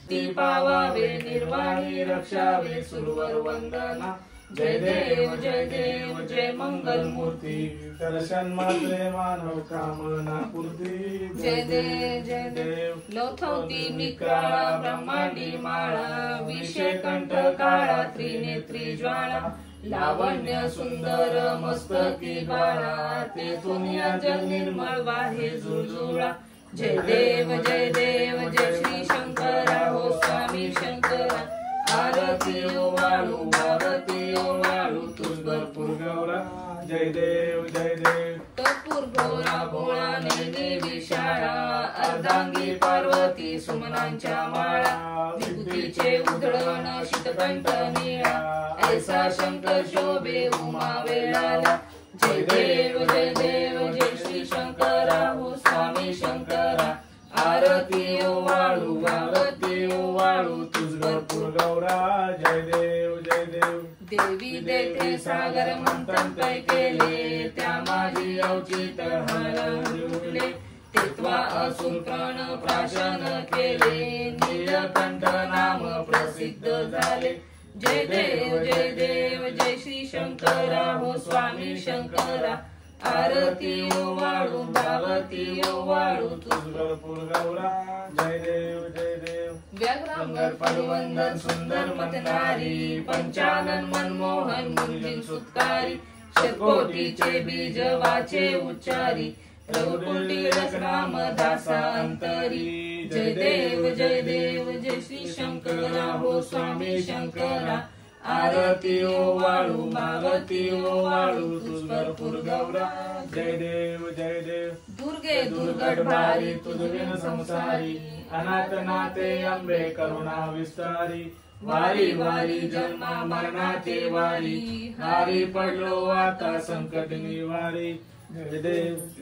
ती पावावे निर्वाणी रक्षावे सुरवर वंदना। जय देव जय देव जय मंगल मूर्ती दर्शन मात्रे मानव कामना पूर्ती। जय देव जय देव लोथवती निकाळा ब्रह्मांडी माळा विषय कंठ काळा त्रिनेत्री ज्वाळा लावण्य सुंदर मस्तकी बाळा तेथून या जल निर्मळ वाहे झुळझुळा। जय देव जय श्री शंकरा हो स्वामी शंकरा आरती ओवाळू आरती ओवाळू तुझ भरपूर गौरा। जय देव कर्पूर गौरा भोळा देवी शाळा अर्धांगी पार्वती सुमनांच्या माळा विभूतीचे उधळण शीतकंठ निळा ऐसा शंकर शोभे उमा वेळाला। जय देव जय श्री शंकरा हो स्वामी शंकरा आरती ओवाळू तुझ भरपूर गौरा। जय देव देवी देते सागर मंथन काय केले त्या माझी अवचित हरले तेत्वा असून प्राण प्राशन केले नीलकंठ नाम प्रसिद्ध झाले। जय देव जय श्री शंकरा हो स्वामी शंकरा आरती ओवाळू भावती ओवाळू तुझ भरपूर गौरा। जय देव व्याघ्रांगर पडवंदन सुंदर मतनारी पंचानन मनमोहन मुंजिन सुतकारी शतकोटीचे बीज वाचे उच्चारी रघुकुटी रचनाम दासा अंतरी। जय देव जय श्री शंकरा हो स्वामी शंकरा आरती ओवाळू भावती ओवाळू तुझ भरपूर गौरा। जय देव दुर्गे दुर्गट भारी तुझ विन संसारी अनाथ नाते अंबे करुणा विस्तारी वारी वारी जन्मा मरणाचे वारी हारी पडलो आता संकट निवारी। जय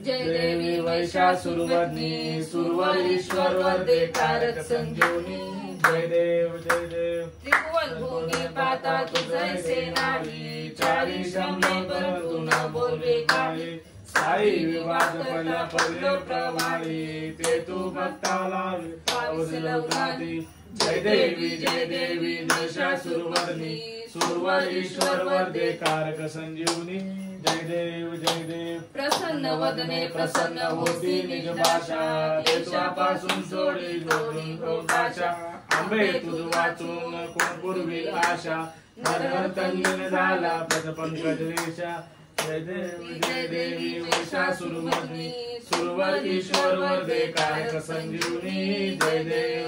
देवी वैशासुरवदनी सुरवर ईश्वर वरदे कारक संजीवनी। जय देव त्रिभुवन भूमी पाता तुझैसे नावी चारी शंभे परंतु न बोलवे काळी साई विवाद पडलो प्रवाही ते तू भक्ताला पाऊस लवकाती। जय देवी दशासुरवदनी सुरवर ईश्वर वरदे कारक संजीवनी। जय देव प्रसन्न वदने प्रसन्न होती निज भाषा देशापासून सोडी जोडी भाषा आंबे तुझ वाचून कोण पूर्वी आशा नर तल्लीन झाला पद पंकज रेषा। जय देवी वैशासुरवदनी सुरवर ईश्वर वरदे कारक संजीवनी। जय देव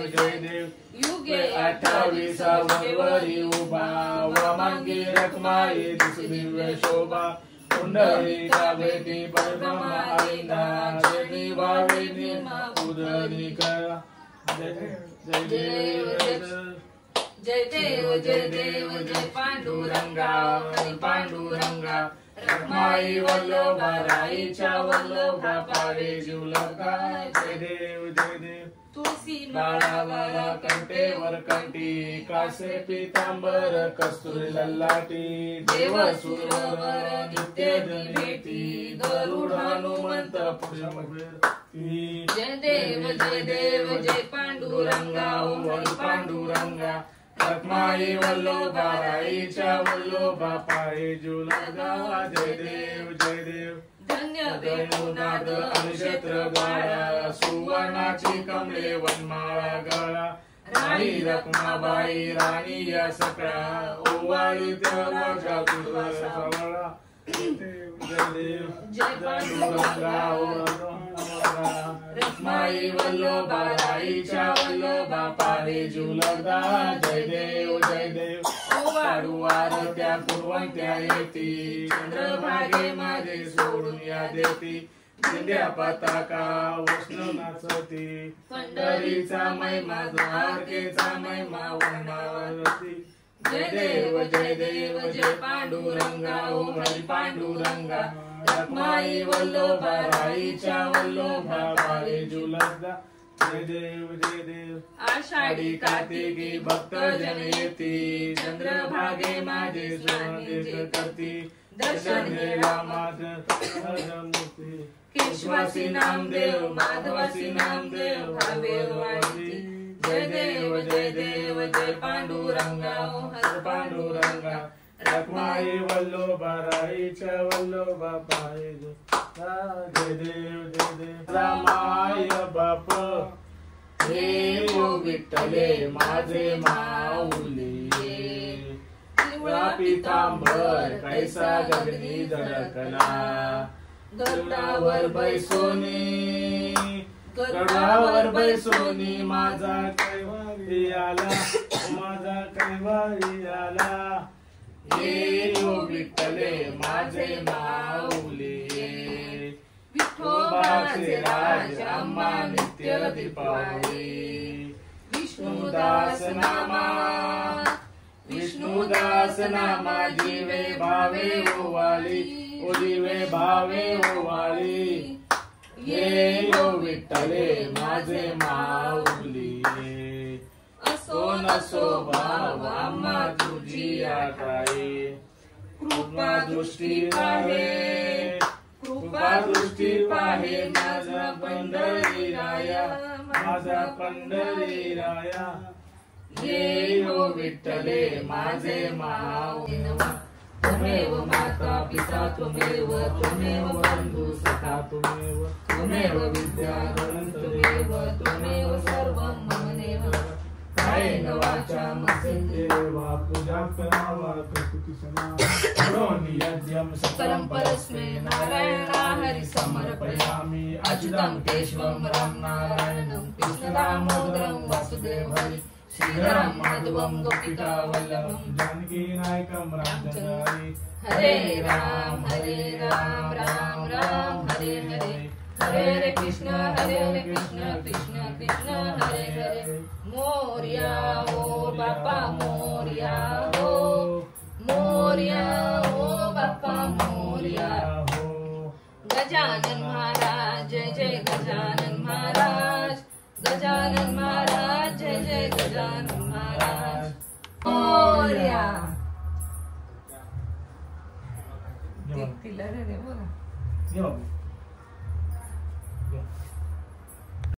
युगे 28 वरी उभा व मांगी रखमाई दिस दिव्य शोभा पुंडरीका भेटी परब्रह्मा आईना जय वावेनी उदरी करा। जय देव जय पांडुरंगा पांडुरंगा रखमाई वल्लभा राईच्या वल्लभा पावे जीव लगा। जय देव तुळसी बाळाला कंठेवर कंठी कासे पीतांबर कस्तुरी ललाटी देव सुरवर नित्य भेटी गरुड हनुमंत जय देव जय पांडुरंगा ओम पांडुरंगा रखमाई वल्लभा राईच्या वल्लभा पाये जीव लगा। जय देव धन्य वेणुनाद अनुक्षेत्र गाळा सुवर्णाची कमळे वनमाळा गाळा राणी रखमाबाई राणी या सकळा ओवाळी देवाच्या तुळसा जय पांडुरंगा रखमाई वल्लभा राईच्या वल्लभा पावे जीव लगा। जय देव काढू आरत्या पूर्वंत्या येती चंद्रभागे माझे सोडून या देती दिंड्या पताका उष्ण नाचती पंढरीचा महिमा द्वारकेचा महिमा वनावरती जय देव जय पांडुरंगा ओम हरी पांडुरंगा रखमाई वल्लोबा राईच्या वल्लोबा पावे जुलदा जय देव आषाढी कार्तिकी भक्त जन येती चंद्रभागे माझे स्वामी करती दर्शन घ्यायला माझं मूर्ती केशवासी नामदेव माधवासी नामदेव भावे वाढती जय देव जय पांडुरंगा ओम हर पांडुरंगा रखमाई वल्लोबा राईच्या वल्लोबा पावे जय देव रामाय बाप हे विठ्ठले माझे माऊली पितांबर कैसा गगनी धडकला गरुडावर बैसोनी माझा कैवारी आला माझा कैवारी आला ये विठ्ठले माझे माऊली विठोबाचे राज आम्हा नित्य दीपावली विष्णुदास नामा जीवे भावे ओवाली ओ जीवे भावे ओवाली ये विठ्ठले माझे माऊली असो नसो भाव आम्हा तुझी आठाई कृपा दृष्टी पाहे माझा पंढरी राया ये विठ्ठले माझे माऊली त्वमेव माता पिता त्वमेव बंधु सखा त्वमेव विद्या त्वमेव सर्वं ममनेव कायेन वाचा मनसेन्द्रियर्वा पूजा करावा करोमि यज्ञं सकलं परस्मै नारायणा हरि समर्पयामि अच्युतं केशवं राम नारायणं कृष्णदामोदरं वासुदेव हरि श्रीराम माधवं गोपिका वल्लभं जानकी नायकं रामचन्द्रारि हरे राम राम राम हरे हरे हरे कृष्ण कृष्ण कृष्ण हरे हरे मोरया ओ बापा मोरया ओ बापा मोरया गजानन महाराज जय गजानन महाराज जय गजानन महाराज मोरया तिला रे बोला